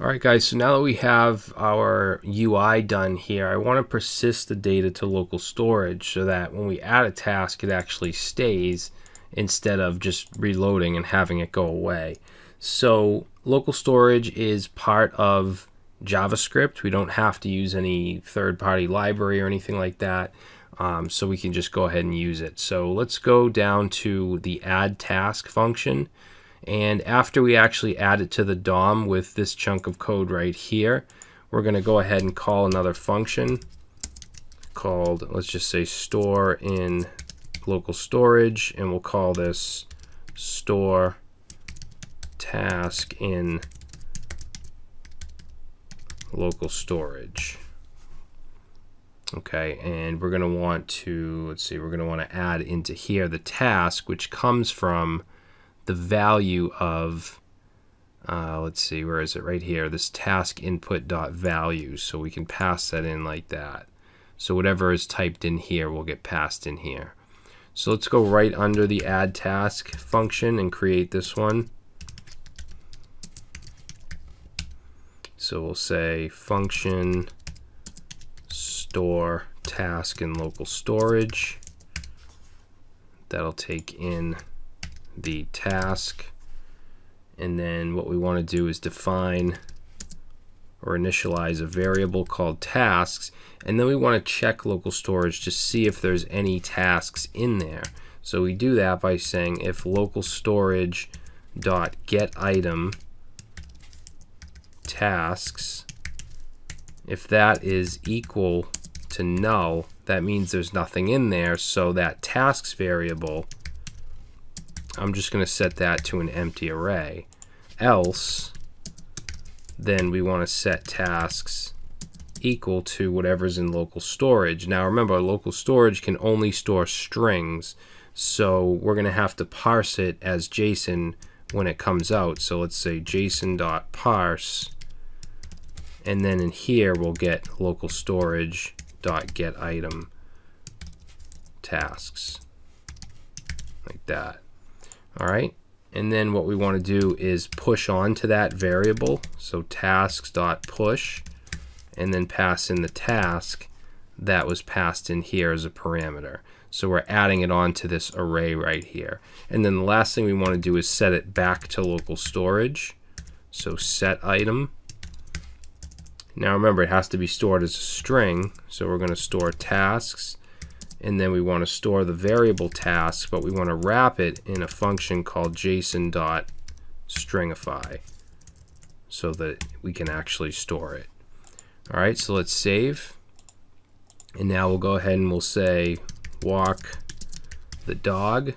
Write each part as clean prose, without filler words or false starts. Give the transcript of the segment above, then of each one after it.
Alright guys, so now that we have our UI done here, I want to persist the data to local storage so that when we add a task it actually stays instead of just reloading and having it go away. So local storage is part of JavaScript. We don't have to use any third-party library or anything like that, so we can just go ahead and use it. So let's go down to the add task function. And after we actually add it to the DOM with this chunk of code right here, we're going to go ahead and call another function called, let's just say, store in local storage, and we'll call this store task in local storage. Okay, and we're going to want to, let's see, we're going to want to add into here the task, which comes from the value of, let's see, where is it? Right here, this task input dot value. So we can pass that in like that. So whatever is typed in here will get passed in here. So let's go right under the add task function and create this one. So we'll say function store task in local storage. That'll take in the task, and then what we want to do is define or initialize a variable called tasks, and then we want to check local storage to see if there's any tasks in there. So we do that by saying if local storage dot get item tasks, if that is equal to null, that means there's nothing in there. So that tasks variable, I'm just going to set that to an empty array. Else, then we want to set tasks equal to whatever's in local storage. Now remember, local storage can only store strings, so we're going to have to parse it as JSON when it comes out. So let's say json.parse, and then in here we'll get local storage dot get item tasks, like that. All right, and then what we want to do is push on to that variable, so tasks.push, and then pass in the task that was passed in here as a parameter. So we're adding it on to this array right here. And then the last thing we want to do is set it back to local storage, so set item. Now remember, it has to be stored as a string, so we're going to store tasks, and then we want to store the variable task, but we want to wrap it in a function called json.stringify so that we can actually store it. All right, so let's save. And now we'll go ahead and we'll say walk the dog,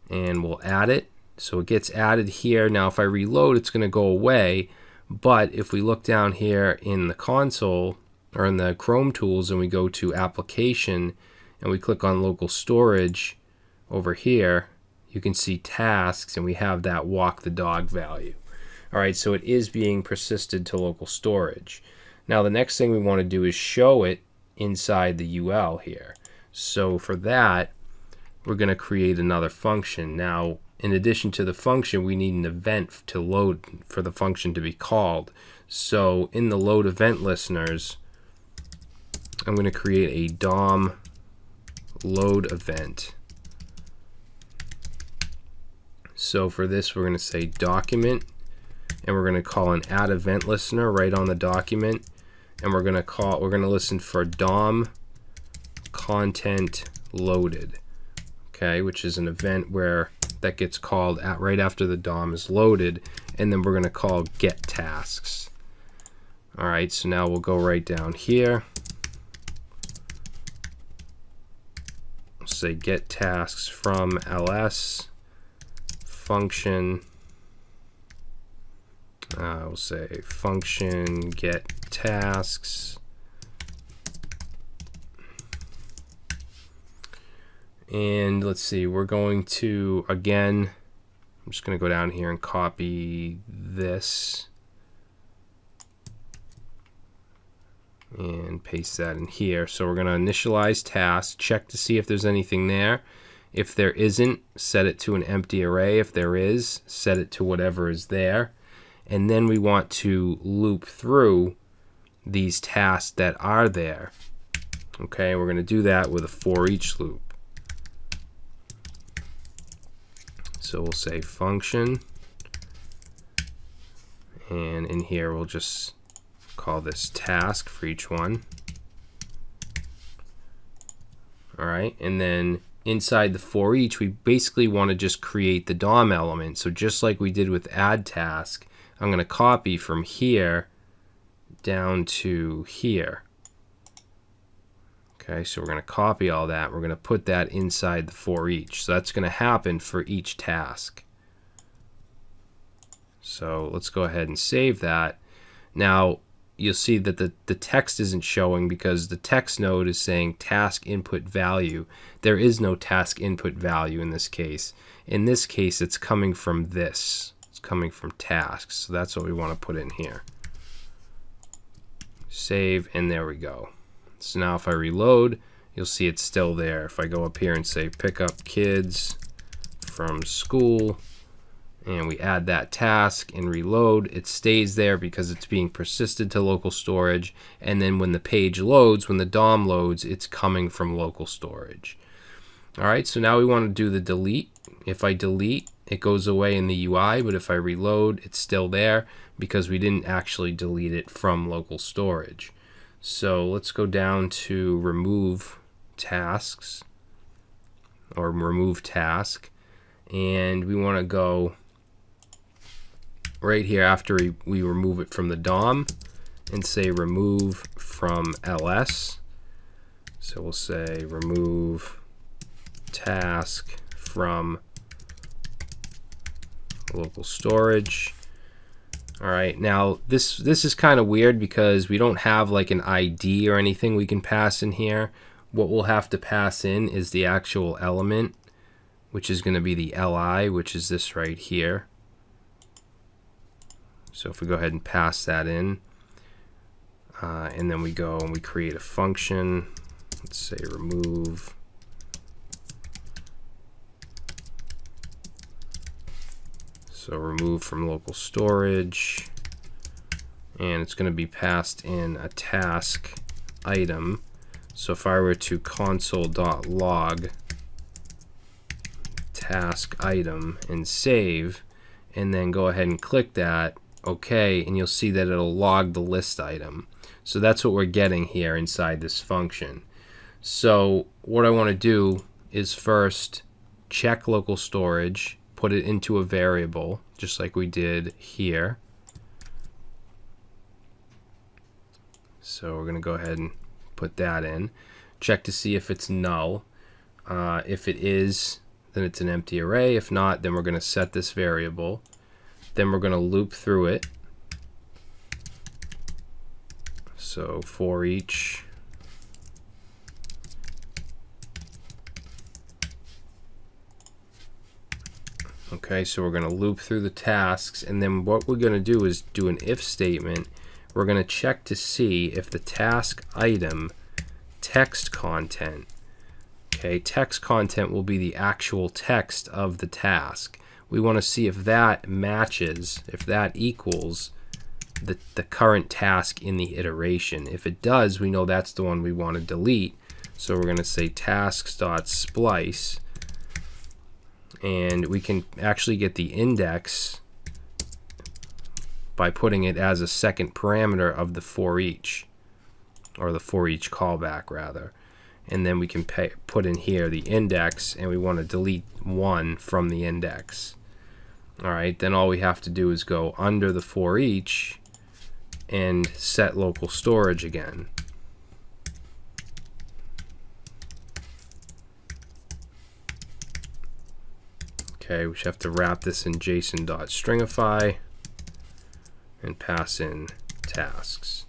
and we'll add it. So it gets added here. Now if I reload, it's going to go away. But if we look down here in the console or in the Chrome tools and we go to application, and we click on local storage over here, you can see tasks, and we have that walk the dog value. All right, so it is being persisted to local storage. Now the next thing we want to do is show it inside the UL here. So for that, we're going to create another function. Now, in addition to the function, we need an event to load for the function to be called. So in the load event listeners, I'm going to create a DOM load event. So for this, we're going to say document, and we're going to call an add event listener right on the document, and we're going to listen for DOM content loaded, okay, which is an event where that gets called right after the DOM is loaded, and then we're going to call get tasks. All right, so now we'll go right down here. Say get tasks from ls function. We'll say function get tasks, and let's see, we're going to, again, I'm just going to go down here and copy this and paste that in here. So we're going to initialize task, check to see if there's anything there. If there isn't, set it to an empty array. If there is, set it to whatever is there. and then we want to loop through these tasks that are there. Okay, we're going to do that with a for each loop. So we'll say function, and in here we'll just call this task for each one. All right, and then inside the for each, we basically want to just create the DOM element. So just like we did with add task, I'm going to copy from here down to here. Okay, so we're going to copy all that. We're going to put that inside the for each. So that's going to happen for each task. So let's go ahead and save that. Now you'll see that the text isn't showing because the text node is saying task input value. There is no task input value in this case. In this case, it's coming from this. It's coming from tasks. So that's what we want to put in here. Save, and there we go. So now if I reload, you'll see it's still there. If I go up here and say pick up kids from school, and we add that task and reload, it stays there because it's being persisted to local storage. And then when the page loads, when the DOM loads, it's coming from local storage. All right, so now we want to do the delete. If I delete, it goes away in the UI, but if I reload, it's still there because we didn't actually delete it from local storage. So let's go down to remove tasks, or remove task, and we want to go right here after we remove it from the DOM and say remove from ls. So we'll say remove task from local storage. All right, now this is kind of weird because we don't have like an ID or anything we can pass in here. What we'll have to pass in is the actual element, which is going to be the li, which is this right here. So if we go ahead and pass that in, and then we go and we create a function, let's say remove So remove from local storage, and it's going to be passed in a task item. So if I were to console.log task item and save, and then go ahead and click that, okay, and you'll see that it'll log the list item. So that's what we're getting here inside this function. So what I want to do is first check local storage, put it into a variable, just like we did here. So we're going to go ahead and put that in. Check to see if it's null. If it is, then it's an empty array. If not, then we're going to set this variable. Then we're going to loop through it. So for each okay, so we're going to loop through the tasks, and then what we're going to do is do an if statement. We're going to check to see if the task item text content, okay, text content will be the actual text of the task. We want to see if that matches, if that equals the current task in the iteration. If it does, we know that's the one we want to delete. So we're going to say tasks.splice, and we can actually get the index by putting it as a second parameter of the for each, or the for each callback rather. And then we can put in here the index, and we want to delete 1 from the index. All right, then all we have to do is go under the for each and set local storage again. Okay, we should have to wrap this in JSON.stringify and pass in tasks.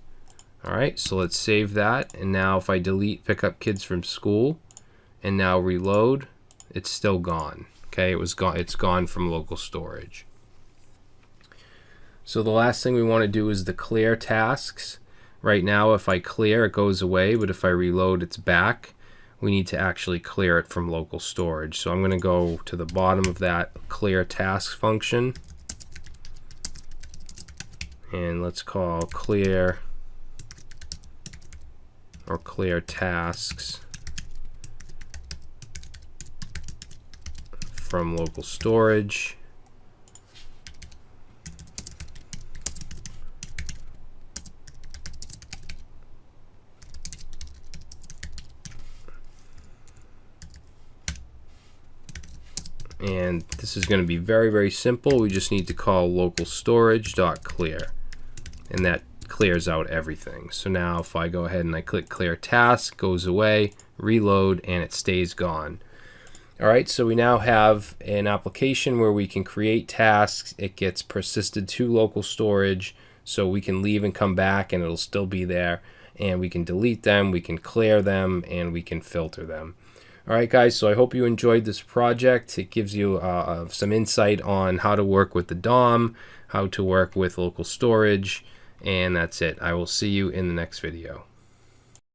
All right, so let's save that. And now if I delete pick up kids from school and now reload, it's still gone. Okay, it's gone from local storage. So the last thing we want to do is the clear tasks. Right now, if I clear, it goes away, but if I reload, it's back. We need to actually clear it from local storage. So I'm going to go to the bottom of that clear tasks function. and let's call clear or clear tasks from local storage. And this is going to be very, very simple. We just need to call local storage.clear, and that clears out everything. So now if I go ahead and I click clear task, goes away, reload, and it stays gone. All right, so we now have an application where we can create tasks. It gets persisted to local storage, so we can leave and come back and it'll still be there, and we can delete them, we can clear them, and we can filter them. All right, guys, so I hope you enjoyed this project. It gives you some insight on how to work with the DOM, how to work with local storage, and that's it. I will see you in the next video.